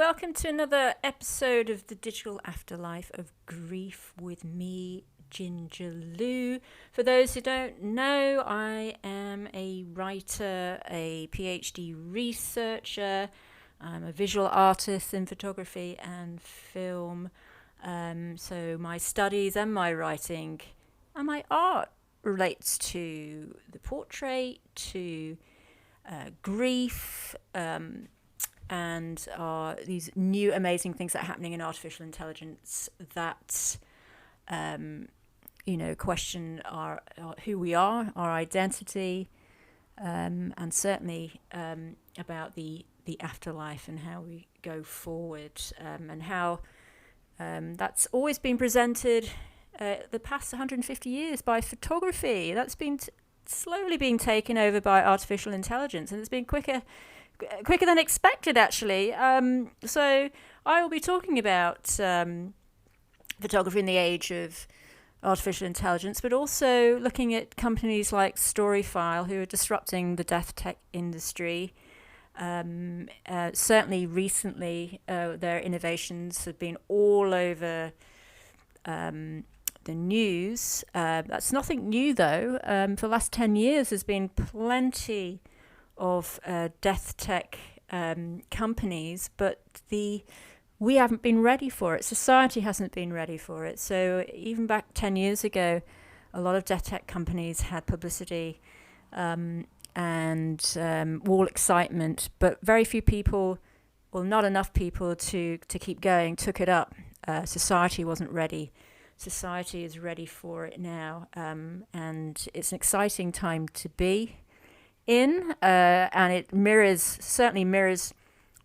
welcome to another episode of the Digital Afterlife of Grief with me, Ginger Lou. For those who don't know, I am a writer, a PhD researcher. I'm a visual artist in photography and film. So my studies and my writing and my art relates to the portrait, to grief, and these new amazing things that are happening in artificial intelligence that question our who we are, our identity, and certainly about the afterlife and how we go forward, and how that's always been presented the past 150 years by photography. That's been slowly being taken over by artificial intelligence, and it's been quicker than expected, actually. So I will be talking about photography in the age of artificial intelligence, but also looking at companies like Storyfile, who are disrupting the death tech industry. Certainly recently, their innovations have been all over the news. That's nothing new, though. For the last 10 years, there's been plenty of death tech companies, but we haven't been ready for it. Society hasn't been ready for it. So even back 10 years ago, a lot of death tech companies had publicity and all excitement, but very few people, well, not enough people to keep going, took it up. Society wasn't ready. Society is ready for it now, and it's an exciting time to be in, and it certainly mirrors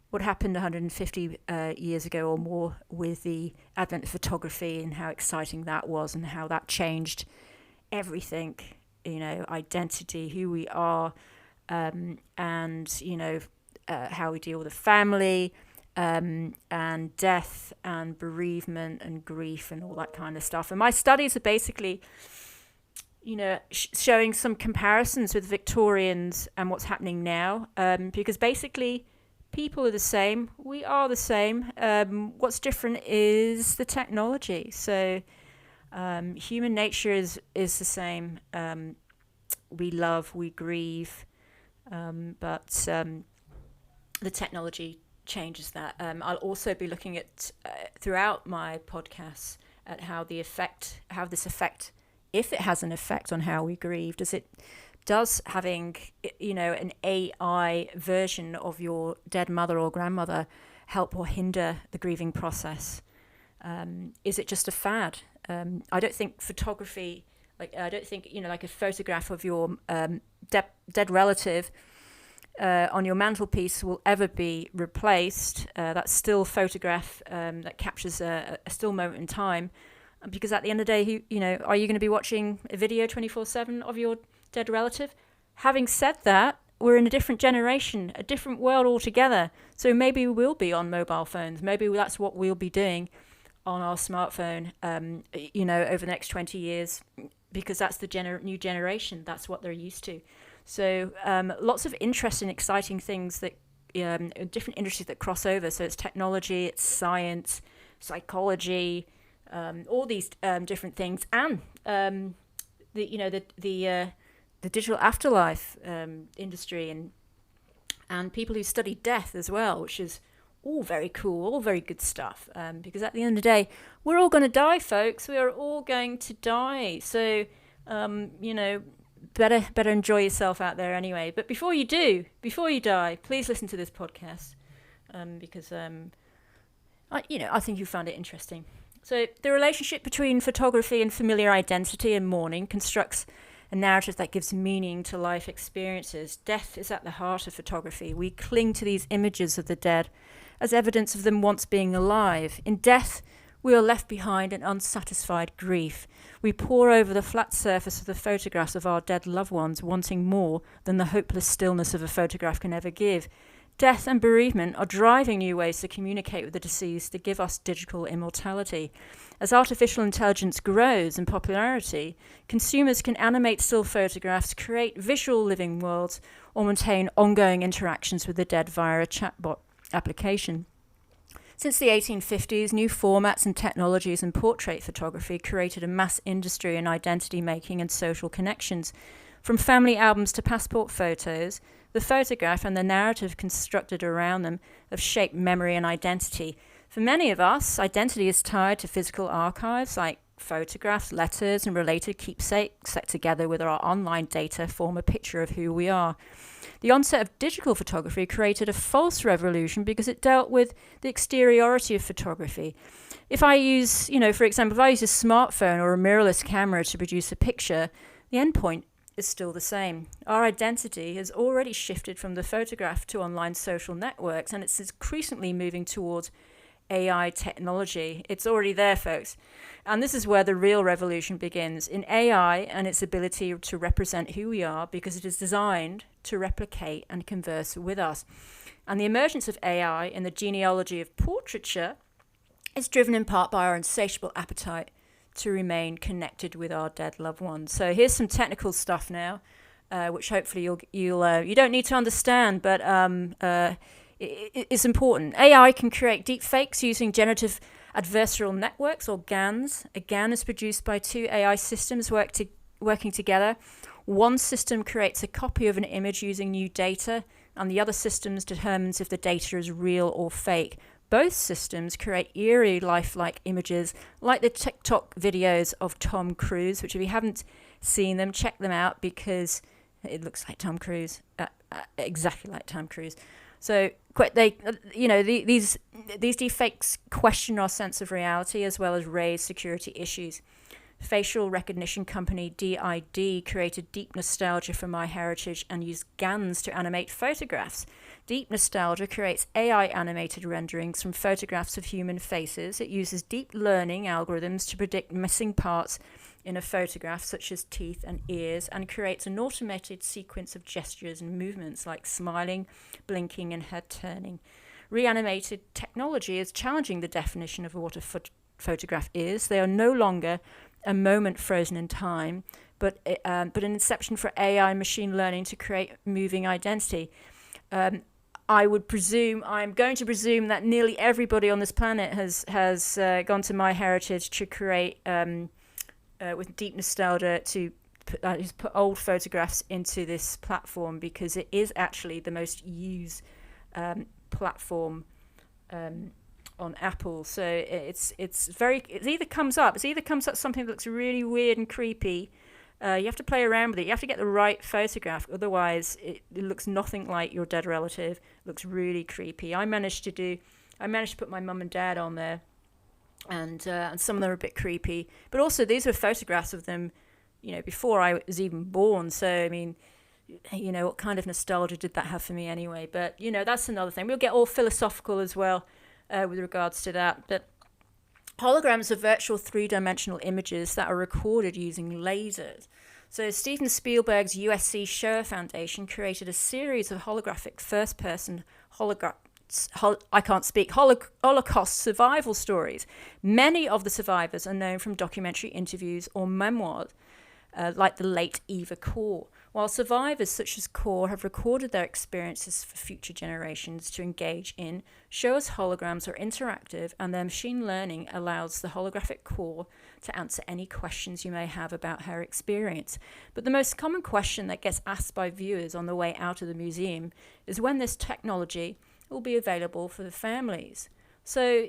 what happened 150 years ago or more with the advent of photography, and how exciting that was, and how that changed everything, identity, who we are, and how we deal with the family, and death and bereavement and grief and all that kind of stuff. And my studies are basically showing some comparisons with Victorians and what's happening now, because basically people are the same. We are the same. What's different is the technology. So human nature is the same. We love, we grieve, but the technology changes that. I'll also be looking at throughout my podcasts at how this effect, if it has an effect on how we grieve, does having an AI version of your dead mother or grandmother help or hinder the grieving process? Is it just a fad? I don't think photography, like a photograph of your dead relative on your mantelpiece will ever be replaced. That still photograph that captures a still moment in time. Because at the end of the day, are you going to be watching a video 24/7 of your dead relative? Having said that, we're in a different generation, a different world altogether. So maybe we will be on mobile phones. Maybe that's what we'll be doing on our smartphone, over the next 20 years, because that's the new generation. That's what they're used to. So lots of interesting, exciting things that different industries that cross over. So it's technology, it's science, psychology, all these different things, and the digital afterlife industry, and people who study death as well, which is all very cool, all very good stuff. Because at the end of the day, we're all going to die, folks. We are all going to die. So better enjoy yourself out there anyway. But before you die, please listen to this podcast, because I think you found it interesting. So the relationship between photography and familiar identity and mourning constructs a narrative that gives meaning to life experiences. Death is at the heart of photography. We cling to these images of the dead as evidence of them once being alive. In death, we are left behind in unsatisfied grief. We pore over the flat surface of the photographs of our dead loved ones, wanting more than the hopeless stillness of a photograph can ever give. Death and bereavement are driving new ways to communicate with the deceased to give us digital immortality. As artificial intelligence grows in popularity, consumers can animate still photographs, create visual living worlds, or maintain ongoing interactions with the dead via a chatbot application. Since the 1850s, new formats and technologies in portrait photography created a mass industry in identity making and social connections. From family albums to passport photos, the photograph and the narrative constructed around them have shaped memory and identity. For many of us, identity is tied to physical archives like photographs, letters, and related keepsakes that together with our online data form a picture of who we are. The onset of digital photography created a false revolution because it dealt with the exteriority of photography. If I use, for example, if I use a smartphone or a mirrorless camera to produce a picture, the endpoint is still the same. Our identity has already shifted from the photograph to online social networks, and it's increasingly moving towards AI technology. It's already there, folks. And this is where the real revolution begins, in AI and its ability to represent who we are, because it is designed to replicate and converse with us. And the emergence of AI in the genealogy of portraiture is driven in part by our insatiable appetite to remain connected with our dead loved ones. So here's some technical stuff now, which hopefully you don't need to understand, but it's important. AI can create deep fakes using generative adversarial networks, or GANs. A GAN is produced by two AI systems working together. One system creates a copy of an image using new data, and the other system determines if the data is real or fake. Both systems create eerie, lifelike images, like the TikTok videos of Tom Cruise, which if you haven't seen them, check them out because it looks like Tom Cruise, exactly like Tom Cruise. So these deepfakes question our sense of reality as well as raise security issues. Facial recognition company DID created deep nostalgia for my heritage and used GANs to animate photographs. Deep nostalgia creates AI animated renderings from photographs of human faces. It uses deep learning algorithms to predict missing parts in a photograph, such as teeth and ears, and creates an automated sequence of gestures and movements like smiling, blinking, and head turning. Reanimated technology is challenging the definition of what a photograph is. They are no longer a moment frozen in time, but an inception for AI and machine learning to create moving identity. I'm going to presume that nearly everybody on this planet has gone to MyHeritage to create, with deep nostalgia, to put old photographs into this platform, because it is actually the most used platform on Apple. So it either comes up something that looks really weird and creepy. You have to play around with it. You have to get the right photograph. Otherwise, it looks nothing like your dead relative. It looks really creepy. I managed to put my mum and dad on there, and some of them are a bit creepy. But also, these were photographs of them, before I was even born. So, I mean, what kind of nostalgia did that have for me anyway? But, that's another thing. We'll get all philosophical as well with regards to that. But holograms are virtual three-dimensional images that are recorded using lasers. So Steven Spielberg's USC Shoah Foundation created a series of holographic first-person Holocaust survival stories. Many of the survivors are known from documentary interviews or memoirs, like the late Eva Kor, while survivors such as Kor have recorded their experiences for future generations to engage in. Shoah's holograms are interactive, and their machine learning allows the holographic Kor to answer any questions you may have about her experience. But the most common question that gets asked by viewers on the way out of the museum is when this technology will be available for the families. So,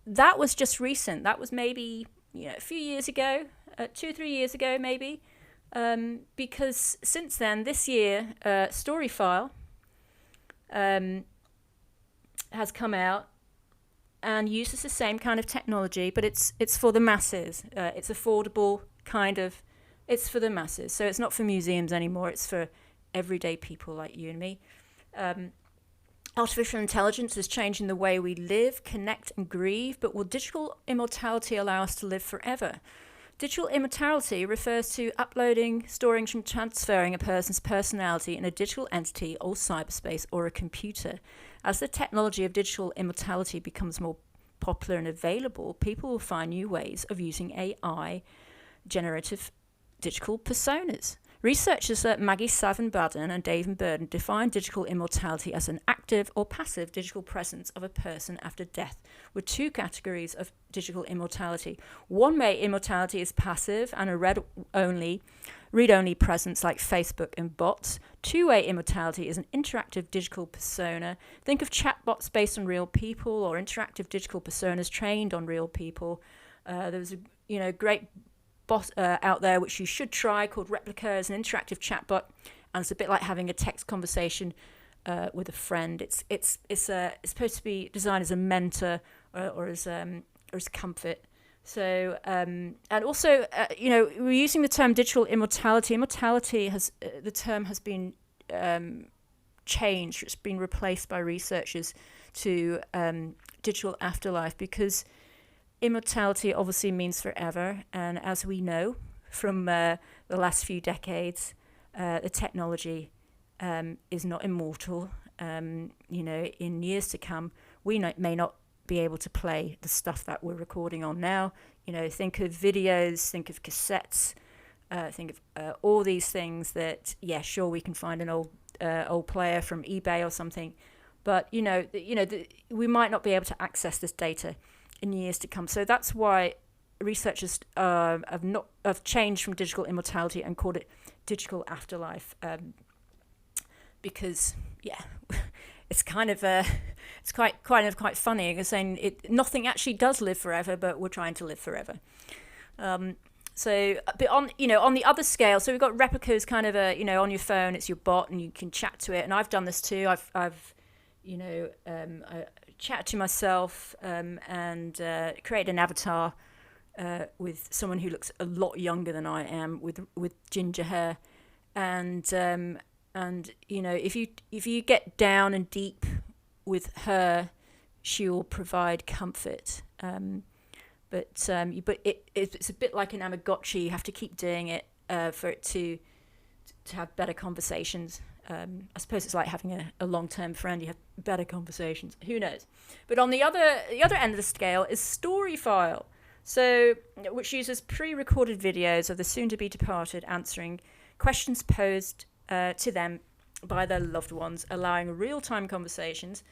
that was just recent. That was maybe, a few years ago, 2-3 years ago maybe. Because since then, this year, Storyfile has come out and uses the same kind of technology, but it's for the masses. It's affordable, it's for the masses. So it's not for museums anymore. It's for everyday people like you and me. Artificial intelligence is changing the way we live, connect, and grieve, but will digital immortality allow us to live forever? Digital immortality refers to uploading, storing, and transferring a person's personality in a digital entity or cyberspace or a computer. As the technology of digital immortality becomes more popular and available, people will find new ways of using AI generative digital personas. Researchers Maggie Savin-Baden and David Burden define digital immortality as an active or passive digital presence of a person after death, with two categories of digital immortality. One-way immortality is passive and a read-only presence like Facebook and bots. Two-way immortality is an interactive digital persona. Think of chatbots based on real people or interactive digital personas trained on real people. There's a great bot out there which you should try called Replica, as an interactive chatbot, and it's a bit like having a text conversation with a friend. It's supposed to be designed as a mentor or as comfort. So and also we're using the term digital immortality. Immortality the term has been changed. It's been replaced by researchers to digital afterlife, because immortality obviously means forever, and as we know from the last few decades, the technology is not immortal. In years to come, we may not be able to play the stuff that we're recording on now. Think of videos, think of cassettes, think of all these things that, sure, we can find an old player from eBay or something, but we might not be able to access this data in years to come. So that's why researchers have changed from digital immortality and called it digital afterlife, because it's kind of it's quite funny, because saying nothing actually does live forever, but we're trying to live forever. But on the other scale, so we've got replicas, kind of on your phone, it's your bot, and you can chat to it. And I've done this too. I've chat to myself and create an avatar with someone who looks a lot younger than I am, with ginger hair, and if you get down and deep with her, she will provide comfort. But it's a bit like an Tamagotchi. You have to keep doing it for it to have better conversations. I suppose it's like having a long-term friend. You have better conversations. Who knows? But on the other end of the scale is Storyfile, which uses pre-recorded videos of the soon-to-be departed answering questions posed to them by their loved ones, allowing real-time conversations.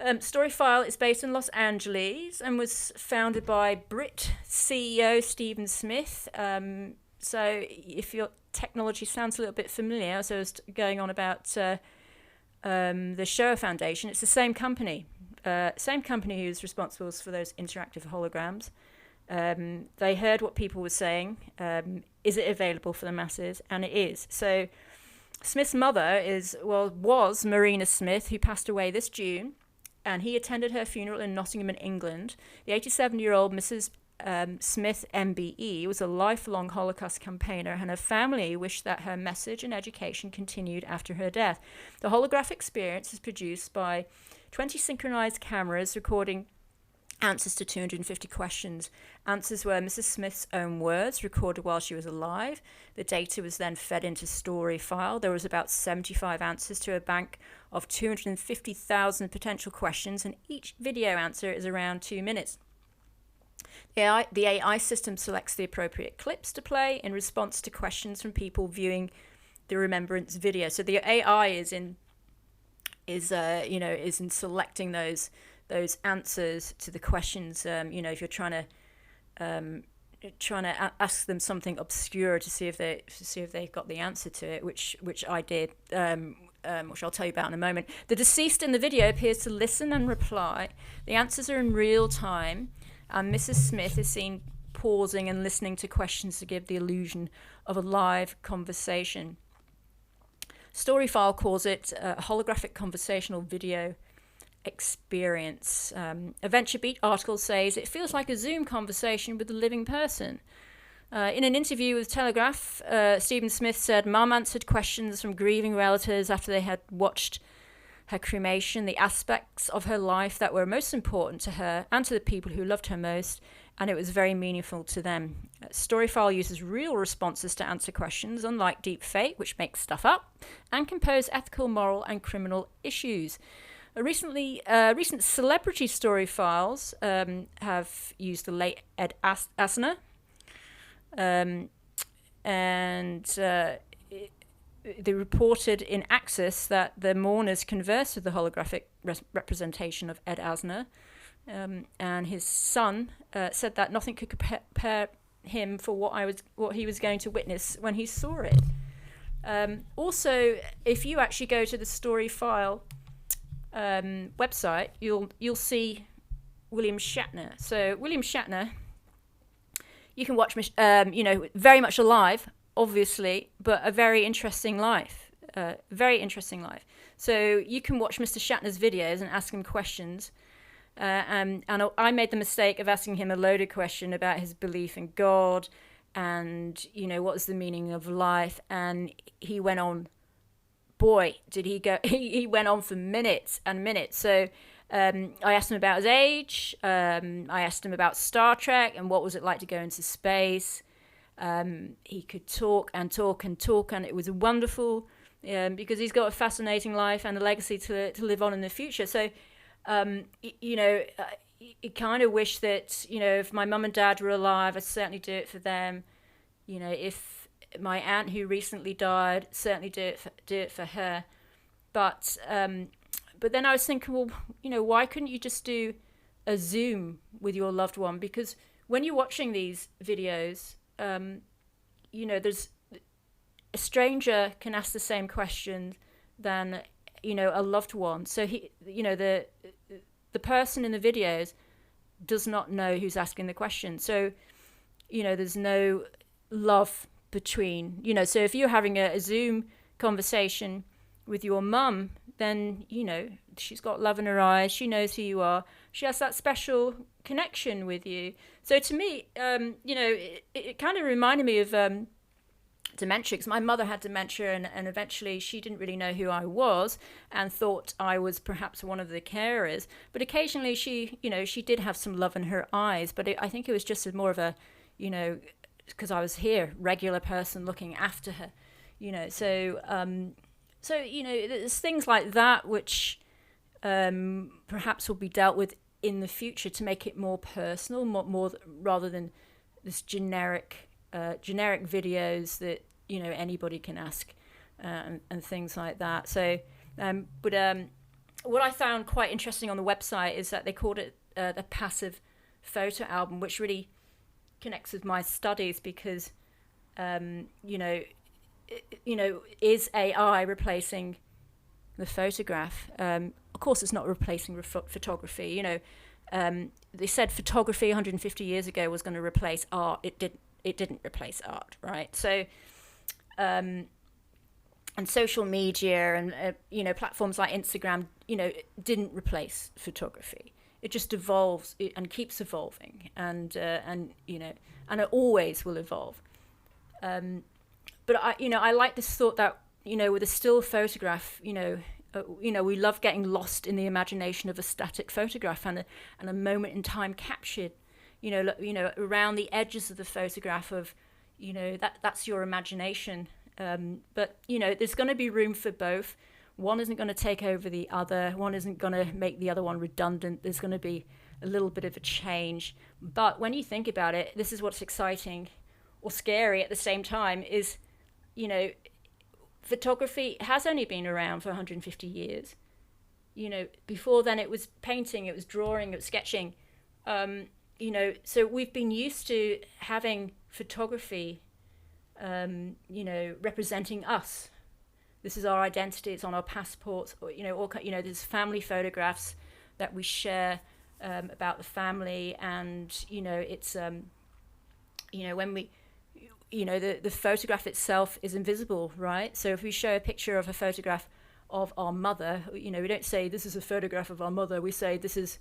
Storyfile is based in Los Angeles and was founded by Brit CEO Stephen Smith. So if your technology sounds a little bit familiar, so I was going on about the Shoah Foundation, it's the same company who's responsible for those interactive holograms. They heard what people were saying. Is it available for the masses? And it is. So Smith's mother was Marina Smith, who passed away this June, and he attended her funeral in Nottingham in England. The 87-year-old Mrs. Smith, MBE, was a lifelong Holocaust campaigner, and her family wished that her message and education continued after her death. The holographic experience is produced by 20 synchronized cameras recording answers to 250 questions. Answers were Mrs. Smith's own words, recorded while she was alive. The data was then fed into Storyfile. There was about 75 answers to a bank of 250,000 potential questions, and each video answer is around 2 minutes. The AI system selects the appropriate clips to play in response to questions from people viewing the remembrance video. So the AI is in selecting those answers to the questions. If you're trying to ask them something obscure to see if they've got the answer to it, which I did, which I'll tell you about in a moment. The deceased in the video appears to listen and reply. The answers are in real time, and Mrs. Smith is seen pausing and listening to questions to give the illusion of a live conversation. Storyfile calls it a holographic conversational video experience. A VentureBeat article says it feels like a Zoom conversation with a living person. In an interview with Telegraph, Stephen Smith said Mum answered questions from grieving relatives after they had watched her cremation, the aspects of her life that were most important to her and to the people who loved her most, and it was very meaningful to them. Storyfile uses real responses to answer questions, unlike deepfake, which makes stuff up, and can pose ethical, moral, and criminal issues. Recent celebrity Storyfiles have used the late Ed Asner, and they reported in Axis that the mourners conversed with the holographic representation of Ed Asner, and his son said that nothing could prepare him for what he was going to witness when he saw it. Also, if you actually go to the Story File website, you'll see William Shatner. So William Shatner, you can watch, very much alive, obviously, but a very interesting life. Very interesting life. So you can watch Mr. Shatner's videos and ask him questions. And I made the mistake of asking him a loaded question about his belief in God and, what is the meaning of life. And he went on, boy, did he go, he went on for minutes and minutes. So I asked him about his age. I asked him about Star Trek and what was it like to go into space. He could talk and talk and talk, and it was wonderful because he's got a fascinating life and a legacy to live on in the future. So, you kind of wish that, if my mum and dad were alive, I'd certainly do it for them. If my aunt who recently died, certainly do it for her. But then I was thinking, well, why couldn't you just do a Zoom with your loved one? Because when you're watching these videos, there's a stranger can ask the same question than, a loved one. So the person in the videos does not know who's asking the question. So, there's no love between, so if you're having a Zoom conversation with your mum, then, she's got love in her eyes. She knows who you are. She has that special connection with you. So to me, it kind of reminded me of dementia, because my mother had dementia, and eventually she didn't really know who I was and thought I was perhaps one of the carers. But occasionally she did have some love in her eyes. But I think it was just more of a, because I was here, regular person looking after her, So there's things like that which perhaps will be dealt with in the future to make it more personal, more rather than this generic videos that anybody can ask and things like that. So, what I found quite interesting on the website is that they called it the passive photo album, which really connects with my studies because, is AI replacing the photograph? Of course, it's not replacing photography. They said photography 150 years ago was going to replace art. It didn't replace art, right? So, and social media and platforms like Instagram, didn't replace photography. It just evolves and keeps evolving, and it always will evolve. But I like this thought that with a still photograph, we love getting lost in the imagination of a static photograph and a moment in time captured. Around the edges of the photograph of, that's your imagination. But there's going to be room for both. One isn't going to take over the other. One isn't going to make the other one redundant. There's going to be a little bit of a change. But when you think about it, this is what's exciting or scary at the same time is, photography has only been around for 150 years. Before then it was painting, it was drawing, it was sketching. So we've been used to having photography, representing us. This is our identity. It's on our passports. There's family photographs that we share about the family, and it's when we, the photograph itself is invisible, right? So if we show a picture of a photograph of our mother, we don't say this is a photograph of our mother. We say this is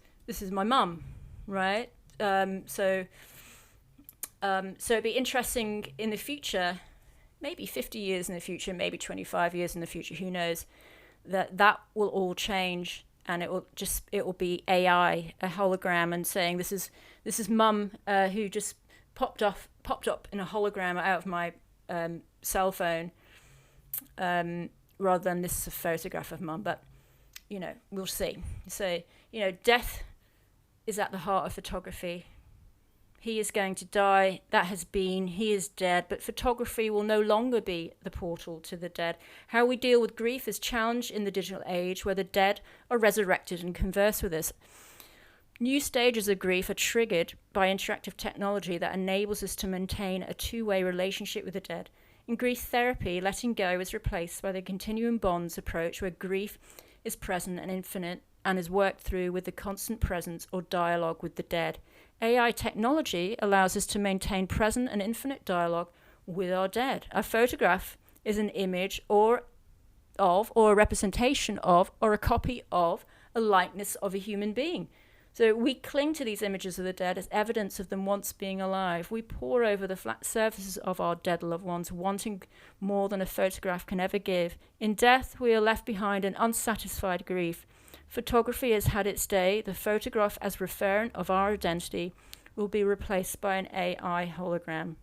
my mum, right? So it'd be interesting in the future, maybe 50 years in the future, maybe 25 years in the future, who knows, that will all change, and it will be AI, a hologram, and saying this is mum who just popped up in a hologram out of my cell phone, rather than this is a photograph of mum. But we'll see. So death is at the heart of photography. He is going to die. That has been. He is dead. But photography will no longer be the portal to the dead. How we deal with grief is challenged in the digital age, where the dead are resurrected and converse with us. New stages of grief are triggered by interactive technology that enables us to maintain a two-way relationship with the dead. In grief therapy, letting go is replaced by the continuum bonds approach, where grief is present and infinite and is worked through with the constant presence or dialogue with the dead. AI technology allows us to maintain present and infinite dialogue with our dead. A photograph is an image or a representation of, or a copy of, a likeness of a human being. So we cling to these images of the dead as evidence of them once being alive. We pore over the flat surfaces of our dead loved ones, wanting more than a photograph can ever give. In death, we are left behind an unsatisfied grief. Photography has had its day. The photograph as referent of our identity will be replaced by an AI hologram.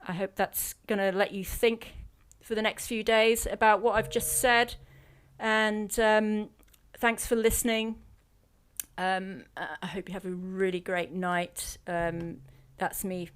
I hope that's going to let you think for the next few days about what I've just said. And thanks for listening. I hope you have a really great night. That's me